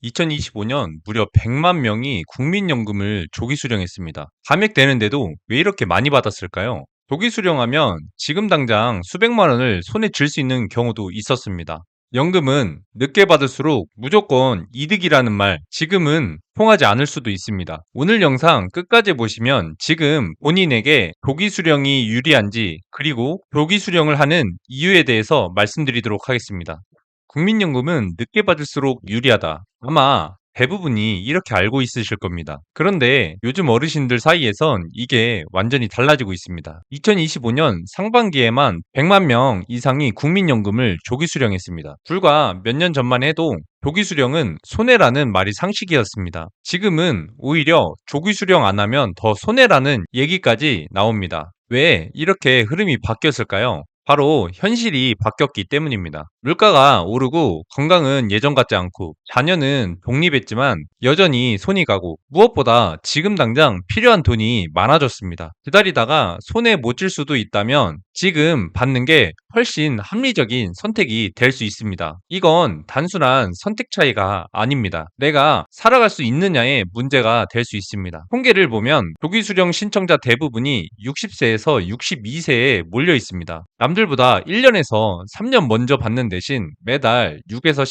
2025년 무려 100만 명이 국민연금을 조기 수령했습니다. 감액되는데도 왜 이렇게 많이 받았을까요? 조기 수령하면 지금 당장 수백만 원을 손에 쥘 수 있는 경우도 있었습니다. 연금은 늦게 받을수록 무조건 이득이라는 말, 지금은 통하지 않을 수도 있습니다. 오늘 영상 끝까지 보시면 지금 본인에게 조기 수령이 유리한지, 그리고 조기 수령을 하는 이유에 대해서 말씀드리도록 하겠습니다. 국민연금은 늦게 받을수록 유리하다. 아마 대부분이 이렇게 알고 있으실 겁니다. 그런데 요즘 어르신들 사이에선 이게 완전히 달라지고 있습니다. 2025년 상반기에만 100만 명 이상이 국민연금을 조기 수령했습니다. 불과 몇 년 전만 해도 조기 수령은 손해라는 말이 상식이었습니다. 지금은 오히려 조기 수령 안 하면 더 손해라는 얘기까지 나옵니다. 왜 이렇게 흐름이 바뀌었을까요? 바로 현실이 바뀌었기 때문입니다. 물가가 오르고 건강은 예전 같지 않고 자녀는 독립했지만 여전히 손이 가고 무엇보다 지금 당장 필요한 돈이 많아졌습니다. 기다리다가 손에 못 쥘 수도 있다면 지금 받는 게 훨씬 합리적인 선택이 될 수 있습니다. 이건 단순한 선택 차이가 아닙니다. 내가 살아갈 수 있느냐의 문제가 될 수 있습니다. 통계를 보면 조기 수령 신청자 대부분이 60세에서 62세에 몰려 있습니다. 남들보다 1년에서 3년 먼저 받는 대신 매달 6에서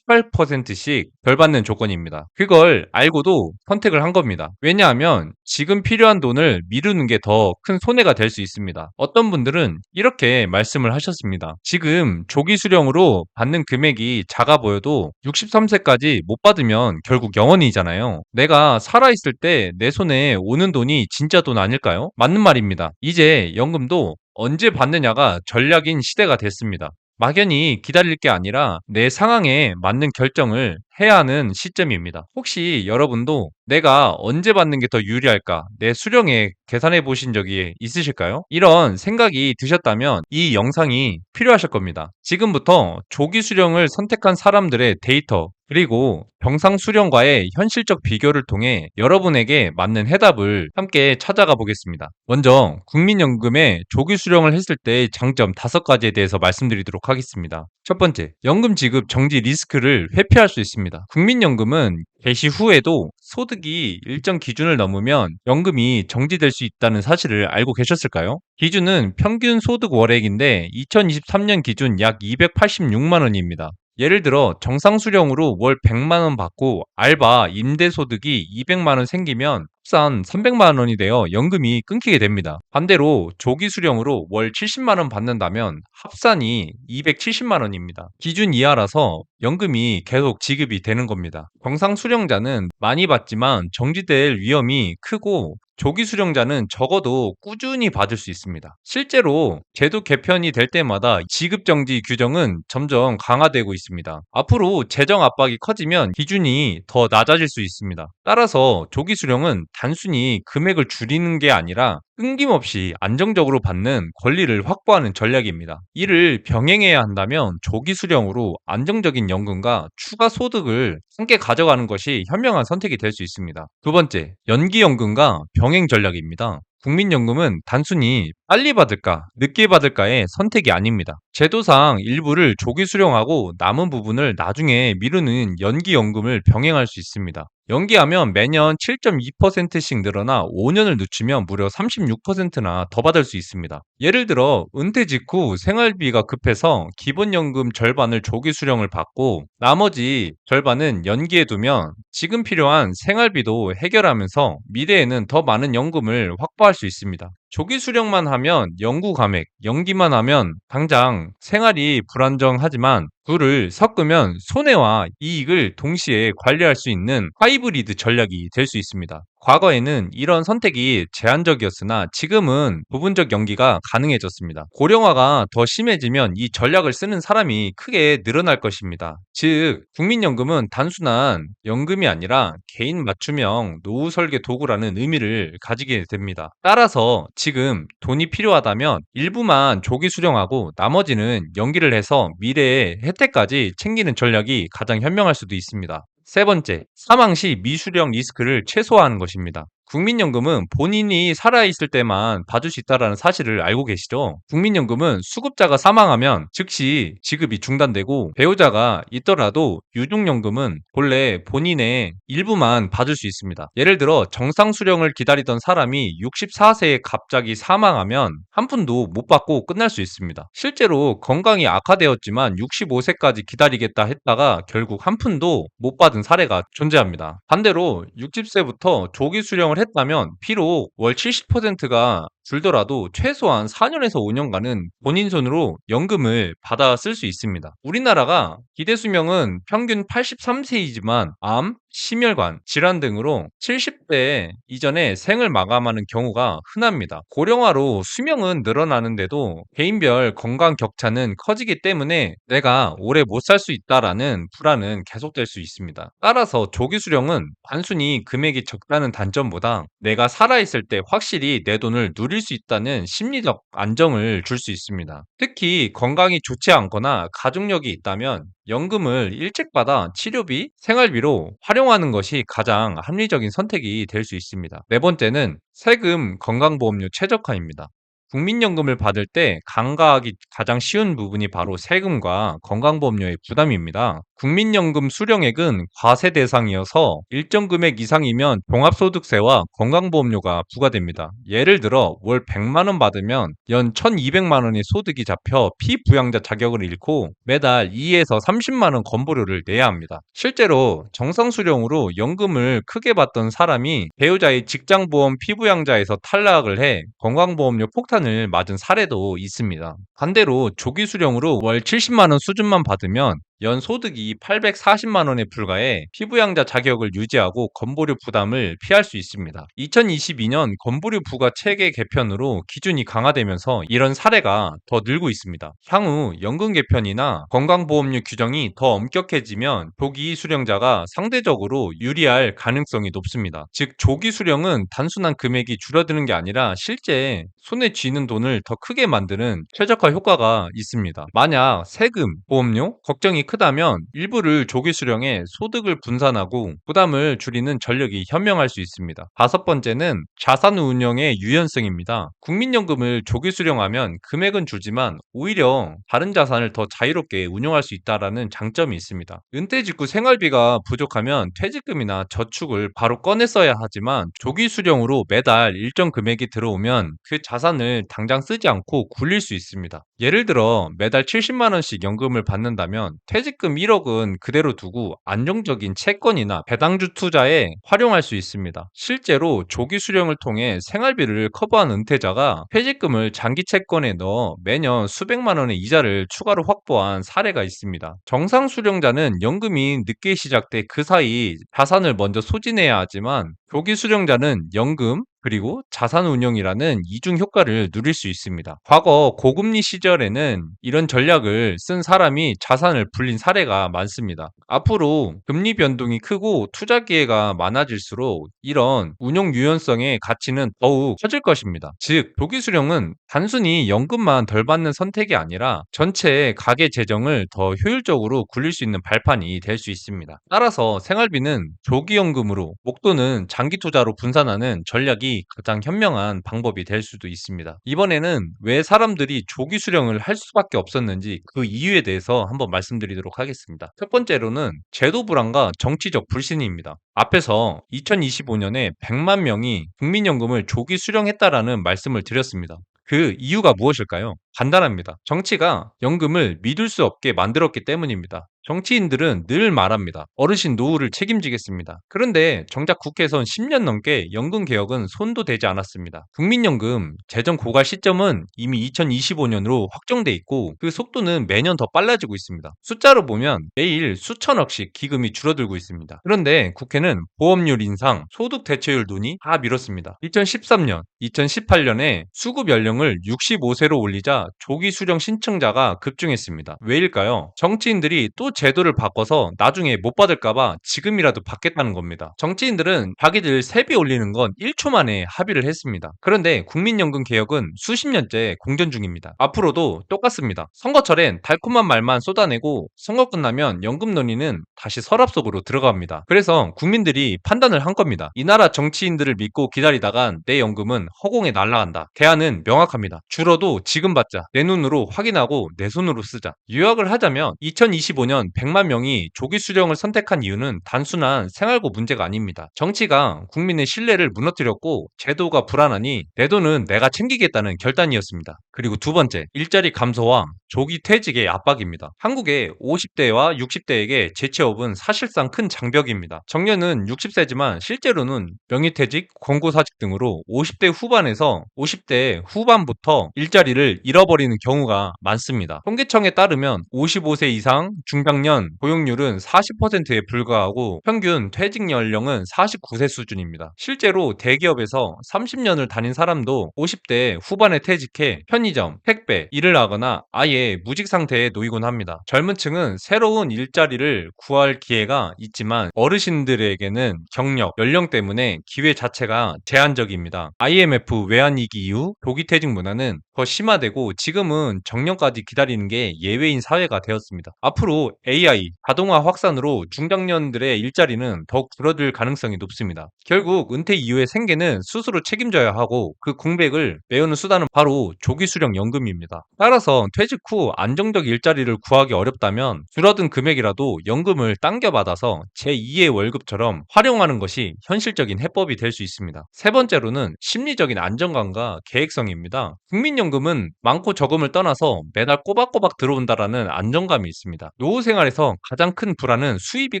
18%씩 덜 받는 조건입니다. 그걸 알고도 선택을 한 겁니다. 왜냐하면 지금 필요한 돈을 미루는 게 더 큰 손해가 될 수 있습니다. 어떤 분들은 이렇게 말씀을 하셨습니다. 지금 조기 수령으로 받는 금액이 작아 보여도 63세까지 못 받으면 결국 영원이잖아요. 내가 살아있을 때 내 손에 오는 돈이 진짜 돈 아닐까요? 맞는 말입니다. 이제 연금도 언제 받느냐가 전략인 시대가 됐습니다. 막연히 기다릴 게 아니라 내 상황에 맞는 결정을 해야 하는 시점입니다. 혹시 여러분도 내가 언제 받는 게 더 유리할까? 내 수령액 계산해 보신 적이 있으실까요? 이런 생각이 드셨다면 이 영상이 필요하실 겁니다. 지금부터 조기 수령을 선택한 사람들의 데이터, 그리고 병상 수령과의 현실적 비교를 통해 여러분에게 맞는 해답을 함께 찾아가 보겠습니다. 먼저 국민연금에 조기 수령을 했을 때의 장점 5가지에 대해서 말씀드리도록 하겠습니다. 첫 번째, 연금 지급 정지 리스크를 회피할 수 있습니다. 국민연금은 개시 후에도 소득이 일정 기준을 넘으면 연금이 정지될 수 있다는 사실을 알고 계셨을까요? 기준은 평균 소득 월액인데 2023년 기준 약 286만 원입니다. 예를 들어 정상 수령으로 월 100만 원 받고 알바, 임대 소득이 200만 원 생기면 합산 300만 원이 되어 연금이 끊기게 됩니다. 반대로 조기 수령으로 월 70만 원 받는다면 합산이 270만 원입니다. 기준 이하라서 연금이 계속 지급이 되는 겁니다. 정상 수령자는 많이 받지만 정지될 위험이 크고 조기 수령자는 적어도 꾸준히 받을 수 있습니다. 실제로 제도 개편이 될 때마다 지급 정지 규정은 점점 강화되고 있습니다. 앞으로 재정 압박이 커지면 기준이 더 낮아질 수 있습니다. 따라서 조기 수령은 단순히 금액을 줄이는 게 아니라 끊김없이 안정적으로 받는 권리를 확보하는 전략입니다. 이를 병행해야 한다면 조기 수령으로 안정적인 연금과 추가 소득을 함께 가져가는 것이 현명한 선택이 될 수 있습니다. 두 번째, 연기연금과 병행 전략입니다. 국민연금은 단순히 빨리 받을까, 늦게 받을까의 선택이 아닙니다. 제도상 일부를 조기 수령하고 남은 부분을 나중에 미루는 연기연금을 병행할 수 있습니다. 연기하면 매년 7.2%씩 늘어나 5년을 늦추면 무려 36%나 더 받을 수 있습니다. 예를 들어 은퇴 직후 생활비가 급해서 기본연금 절반을 조기 수령을 받고 나머지 절반은 연기해 두면 지금 필요한 생활비도 해결하면서 미래에는 더 많은 연금을 확보할 수 있습니다. 조기 수령만 하면 영구 감액, 연기만 하면 당장 생활이 불안정하지만 둘을 섞으면 손해와 이익을 동시에 관리할 수 있는 하이브리드 전략이 될 수 있습니다. 과거에는 이런 선택이 제한적이었으나 지금은 부분적 연기가 가능해졌습니다. 고령화가 더 심해지면 이 전략을 쓰는 사람이 크게 늘어날 것입니다. 즉, 국민연금은 단순한 연금이 아니라 개인 맞춤형 노후 설계 도구라는 의미를 가지게 됩니다. 따라서 지금 돈이 필요하다면 일부만 조기 수령하고 나머지는 연기를 해서 미래의 혜택까지 챙기는 전략이 가장 현명할 수도 있습니다. 세 번째, 사망 시 미수령 리스크를 최소화하는 것입니다. 국민연금은 본인이 살아있을 때만 받을 수 있다는 사실을 알고 계시죠? 국민연금은 수급자가 사망하면 즉시 지급이 중단되고 배우자가 있더라도 유족연금은 본래 본인의 일부만 받을 수 있습니다. 예를 들어 정상 수령을 기다리던 사람이 64세에 갑자기 사망하면 한 푼도 못 받고 끝날 수 있습니다. 실제로 건강이 악화되었지만 65세까지 기다리겠다 했다가 결국 한 푼도 못 받은 사례가 존재합니다. 반대로 60세부터 조기 수령을 했다면 비록 월 70%가 줄더라도 최소한 4년에서 5년간은 본인 손으로 연금을 받아 쓸 수 있습니다. 우리나라가 기대 수명은 평균 83세이지만 암, 심혈관, 질환 등으로 70대 이전에 생을 마감하는 경우가 흔합니다. 고령화로 수명은 늘어나는데도 개인별 건강 격차는 커지기 때문에 내가 오래 못 살 수 있다라는 불안은 계속될 수 있습니다. 따라서 조기 수령은 단순히 금액이 적다는 단점보다 내가 살아있을 때 확실히 내 돈을 누릴 수 있다는 심리적 안정을 줄 수 있습니다. 특히 건강이 좋지 않거나 가족력이 있다면 연금을 일찍 받아 치료비, 생활비로 활용하는 것이 가장 합리적인 선택이 될 수 있습니다. 네 번째는 세금, 건강보험료 최적화입니다. 국민연금을 받을 때 간과하기 가장 쉬운 부분이 바로 세금과 건강보험료의 부담입니다. 국민연금 수령액은 과세 대상이어서 일정 금액 이상이면 종합소득세와 건강보험료가 부과됩니다. 예를 들어 월 100만 원 받으면 연 1200만 원의 소득이 잡혀 피부양자 자격을 잃고 매달 2에서 30만 원 건보료를 내야 합니다. 실제로 정상 수령으로 연금을 크게 받던 사람이 배우자의 직장보험 피부양자에서 탈락을 해 건강보험료 폭탄을 맞은 사례도 있습니다. 반대로 조기 수령으로 월 70만 원 수준만 받으면 연 소득이 840만 원에 불과해 피부양자 자격을 유지하고 건보료 부담을 피할 수 있습니다. 2022년 건보료 부과 체계 개편으로 기준이 강화되면서 이런 사례가 더 늘고 있습니다. 향후 연금 개편이나 건강보험료 규정이 더 엄격해지면 조기 수령자가 상대적으로 유리할 가능성이 높습니다. 즉 조기 수령은 단순한 금액이 줄어드는 게 아니라 실제 손에 쥐는 돈을 더 크게 만드는 최적화 효과가 있습니다. 만약 세금, 보험료, 걱정이 크다면 일부를 조기 수령해 소득을 분산하고 부담을 줄이는 전략이 현명할 수 있습니다. 다섯 번째는 자산 운용의 유연성입니다. 국민연금을 조기 수령하면 금액은 줄지만 오히려 다른 자산을 더 자유롭게 운용할 수 있다는 장점이 있습니다. 은퇴 직후 생활비가 부족하면 퇴직금이나 저축을 바로 꺼내 써야 하지만 조기 수령으로 매달 일정 금액이 들어오면 그 자산을 당장 쓰지 않고 굴릴 수 있습니다. 예를 들어 매달 70만 원씩 연금을 받는다면 퇴직금 1억은 그대로 두고 안정적인 채권이나 배당주 투자에 활용할 수 있습니다. 실제로 조기 수령을 통해 생활비를 커버한 은퇴자가 퇴직금을 장기 채권에 넣어 매년 수백만 원의 이자를 추가로 확보한 사례가 있습니다. 정상 수령자는 연금이 늦게 시작돼 그 사이 자산을 먼저 소진해야 하지만 조기 수령자는 연금, 그리고 자산 운용이라는 이중 효과를 누릴 수 있습니다. 과거 고금리 시절에는 이런 전략을 쓴 사람이 자산을 불린 사례가 많습니다. 앞으로 금리 변동이 크고 투자 기회가 많아질수록 이런 운용 유연성의 가치는 더욱 커질 것입니다. 즉, 조기 수령은 단순히 연금만 덜 받는 선택이 아니라 전체 가계 재정을 더 효율적으로 굴릴 수 있는 발판이 될 수 있습니다. 따라서 생활비는 조기 연금으로, 목돈은 장기 투자로 분산하는 전략이 가장 현명한 방법이 될 수도 있습니다. 이번에는 왜 사람들이 조기 수령을 할 수밖에 없었는지 그 이유에 대해서 한번 말씀드리도록 하겠습니다. 첫 번째로는 제도 불안과 정치적 불신입니다. 앞에서 2025년에 100만 명이 국민연금을 조기 수령했다라는 말씀을 드렸습니다. 그 이유가 무엇일까요? 간단합니다. 정치가 연금을 믿을 수 없게 만들었기 때문입니다. 정치인들은 늘 말합니다. 어르신 노후를 책임지겠습니다. 그런데 정작 국회에선 10년 넘게 연금 개혁은 손도 대지 않았습니다. 국민연금 재정 고갈 시점은 이미 2025년으로 확정돼 있고 그 속도는 매년 더 빨라지고 있습니다. 숫자로 보면 매일 수천억씩 기금이 줄어들고 있습니다. 그런데 국회는 보험료 인상, 소득 대체율 논의 다 미뤘습니다. 2013년, 2018년에 수급 연령을 65세로 올리자 보니까 조기 수령 신청자가 급증했습니다. 왜일까요? 정치인들이 또 제도를 바꿔서 나중에 못 받을까봐 지금이라도 받겠다는 겁니다. 정치인들은 자기들 세비 올리는 건 1초 만에 합의를 했습니다. 그런데 국민연금 개혁은 수십 년째 공전 중입니다. 앞으로도 똑같습니다. 선거철엔 달콤한 말만 쏟아내고 선거 끝나면 연금 논의는 다시 서랍 속으로 들어갑니다. 그래서 국민들이 판단을 한 겁니다. 이 나라 정치인들을 믿고 기다리다간 내 연금은 허공에 날아간다. 대안은 명확합니다. 줄어도 지금 받자. 내 눈으로 확인하고 내 손으로 쓰자. 요약을 하자면 2025년 100만 명이 조기 수령을 선택한 이유는 단순한 생활고 문제가 아닙니다. 정치가 국민의 신뢰를 무너뜨렸고 제도가 불안하니 내 돈은 내가 챙기겠다는 결단이었습니다. 그리고 두 번째, 일자리 감소와 조기 퇴직의 압박입니다. 한국의 50대와 60대에게 재취업은 사실상 큰 장벽입니다. 정년은 60세지만 실제로는 명의퇴직, 권고사직 등으로 50대 후반에서 50대 후반부터 일자리를 잃어버리는 경우가 많습니다. 통계청에 따르면 55세 이상 중장년 고용률은 40%에 불과하고 평균 퇴직 연령은 49세 수준입니다. 실제로 대기업에서 30년을 다닌 사람도 50대 후반에 퇴직해 편의점, 택배, 일을 하거나 아예 무직 상태에 놓이곤 합니다. 젊은 층은 새로운 일자리를 구할 기회가 있지만 어르신들에게는 경력, 연령 때문에 기회 자체가 제한적입니다. IMF 외환위기 이후 조기퇴직 문화는 더 심화되고 지금은 정년까지 기다리는 게 예외인 사회가 되었습니다. 앞으로 AI, 자동화 확산으로 중장년들의 일자리는 더욱 줄어들 가능성이 높습니다. 결국 은퇴 이후의 생계는 스스로 책임져야 하고 그 공백을 메우는 수단은 바로 조기수령 연금입니다. 따라서 퇴직 후 안정적 일자리를 구하기 어렵다면 줄어든 금액이라도 연금을 당겨받아서 제2의 월급처럼 활용하는 것이 현실적인 해법이 될 수 있습니다. 세 번째로는 심리적인 안정감과 계획성입니다. 국민연금은 많고 적음을 떠나서 매달 꼬박꼬박 들어온다라는 안정감이 있습니다. 노후 생활에서 가장 큰 불안은 수입이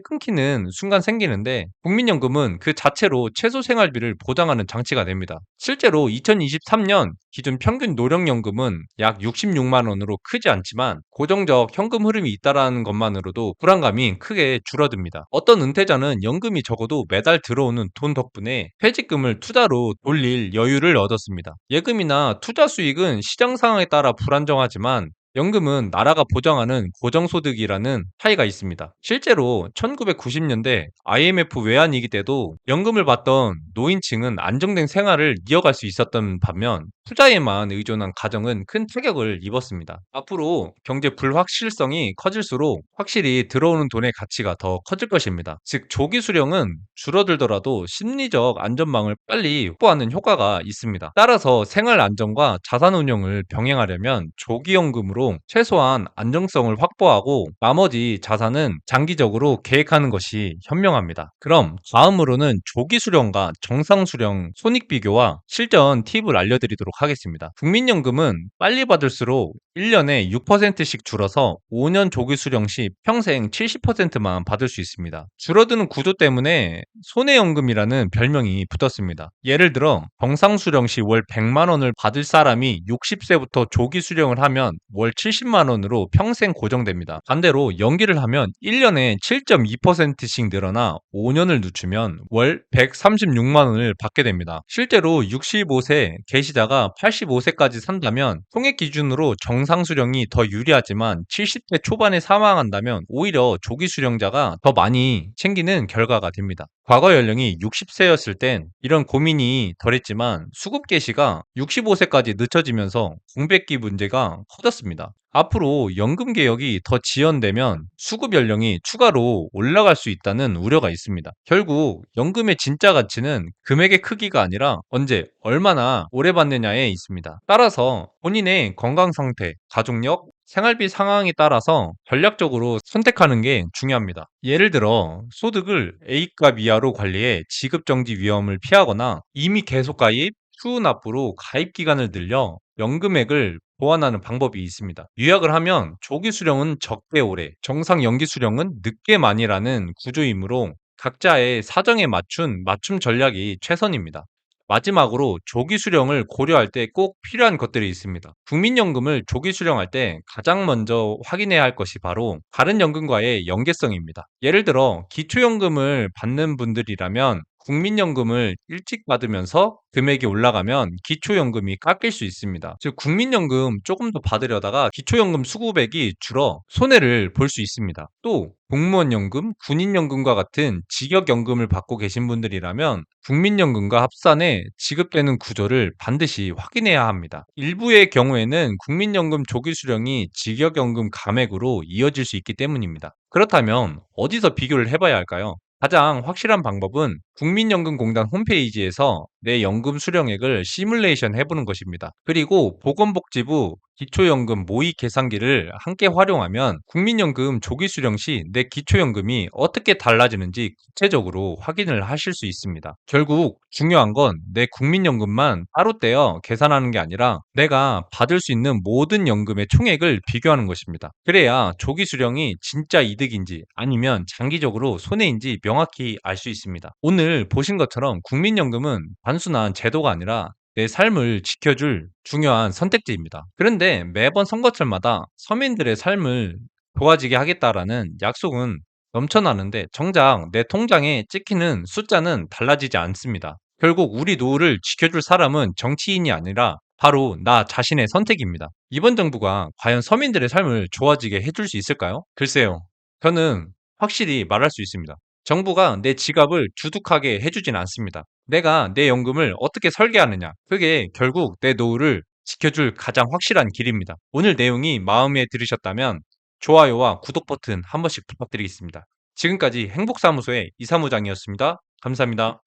끊기는 순간 생기는데 국민연금은 그 자체로 최소 생활비를 보장하는 장치가 됩니다. 실제로 2023년 기준 평균 노령연금은 약 66만 원으로 크지 않지만 고정적 현금 흐름이 있다라는 것만으로도 불안감이 크게 줄어듭니다. 어떤 은퇴자는 연금이 적어도 매달 들어오는 돈 덕분에 퇴직금을 투자로 돌릴 여유를 얻었습니다. 예금이나 투자 수익은 시장 상황에 따라 불안정하지만 연금은 나라가 보장하는 고정소득이라는 차이가 있습니다. 실제로 1990년대 IMF 외환위기 때도 연금을 받던 노인층은 안정된 생활을 이어갈 수 있었던 반면 투자에만 의존한 가정은 큰 타격을 입었습니다. 앞으로 경제 불확실성이 커질수록 확실히 들어오는 돈의 가치가 더 커질 것입니다. 즉 조기 수령은 줄어들더라도 심리적 안전망을 빨리 확보하는 효과가 있습니다. 따라서 생활 안정과 자산 운용을 병행하려면 조기연금으로 최소한 안정성을 확보하고 나머지 자산은 장기적으로 계획하는 것이 현명합니다. 그럼 다음으로는 조기 수령과 정상 수령 손익 비교와 실전 팁을 알려드리도록 하겠습니다. 국민연금은 빨리 받을수록 1년에 6%씩 줄어서 5년 조기 수령 시 평생 70%만 받을 수 있습니다. 줄어드는 구조 때문에 손해연금이라는 별명이 붙었습니다. 예를 들어 정상 수령 시 월 100만 원을 받을 사람이 60세부터 조기 수령을 하면 월 70만 원으로 평생 고정됩니다. 반대로 연기를 하면 1년에 7.2%씩 늘어나 5년을 늦추면 월 136만 원을 받게 됩니다. 실제로 65세 계시다가 85세까지 산다면 통액 기준으로 정상 수령이 더 유리하지만 70대 초반에 사망한다면 오히려 조기 수령자가 더 많이 챙기는 결과가 됩니다. 과거 연령이 60세였을 땐 이런 고민이 덜했지만 수급 개시가 65세까지 늦춰지면서 공백기 문제가 커졌습니다. 앞으로 연금 개혁이 더 지연되면 수급 연령이 추가로 올라갈 수 있다는 우려가 있습니다. 결국 연금의 진짜 가치는 금액의 크기가 아니라 언제 얼마나 오래 받느냐에 있습니다. 따라서 본인의 건강 상태, 가족력, 생활비 상황에 따라서 전략적으로 선택하는 게 중요합니다. 예를 들어 소득을 A값 이하로 관리해 지급정지 위험을 피하거나 이미 계속 가입, 추후 납부로 가입 기간을 늘려 연금액을 보완하는 방법이 있습니다. 요약을 하면 조기 수령은 적게 오래, 정상 연기 수령은 늦게 많이라는 구조이므로 각자의 사정에 맞춘 맞춤 전략이 최선입니다. 마지막으로 조기 수령을 고려할 때 꼭 필요한 것들이 있습니다. 국민연금을 조기 수령할 때 가장 먼저 확인해야 할 것이 바로 다른 연금과의 연계성입니다. 예를 들어 기초연금을 받는 분들이라면 국민연금을 일찍 받으면서 금액이 올라가면 기초연금이 깎일 수 있습니다. 즉, 국민연금 조금 더 받으려다가 기초연금 수급액이 줄어 손해를 볼 수 있습니다. 또 공무원연금, 군인연금과 같은 직역연금을 받고 계신 분들이라면 국민연금과 합산해 지급되는 구조를 반드시 확인해야 합니다. 일부의 경우에는 국민연금 조기 수령이 직역연금 감액으로 이어질 수 있기 때문입니다. 그렇다면 어디서 비교를 해봐야 할까요? 가장 확실한 방법은 국민연금공단 홈페이지에서 내 연금 수령액을 시뮬레이션 해보는 것입니다. 그리고 보건복지부 기초연금 모의 계산기를 함께 활용하면 국민연금 조기 수령 시 내 기초연금이 어떻게 달라지는지 구체적으로 확인을 하실 수 있습니다. 결국 중요한 건 내 국민연금만 따로 떼어 계산하는 게 아니라 내가 받을 수 있는 모든 연금의 총액을 비교하는 것입니다. 그래야 조기 수령이 진짜 이득인지 아니면 장기적으로 손해인지 명확히 알 수 있습니다. 오늘 보신 것처럼 국민연금은 단순한 제도가 아니라 내 삶을 지켜줄 중요한 선택지입니다. 그런데 매번 선거철마다 서민들의 삶을 좋아지게 하겠다라는 약속은 넘쳐나는데 정작 내 통장에 찍히는 숫자는 달라지지 않습니다. 결국 우리 노후를 지켜줄 사람은 정치인이 아니라 바로 나 자신의 선택입니다. 이번 정부가 과연 서민들의 삶을 좋아지게 해줄 수 있을까요? 글쎄요. 저는 확실히 말할 수 있습니다. 정부가 내 지갑을 두둑하게 해주진 않습니다. 내가 내 연금을 어떻게 설계하느냐. 그게 결국 내 노후를 지켜줄 가장 확실한 길입니다. 오늘 내용이 마음에 들으셨다면 좋아요와 구독 버튼 한 번씩 부탁드리겠습니다. 지금까지 행복사무소의 이사무장이었습니다. 감사합니다.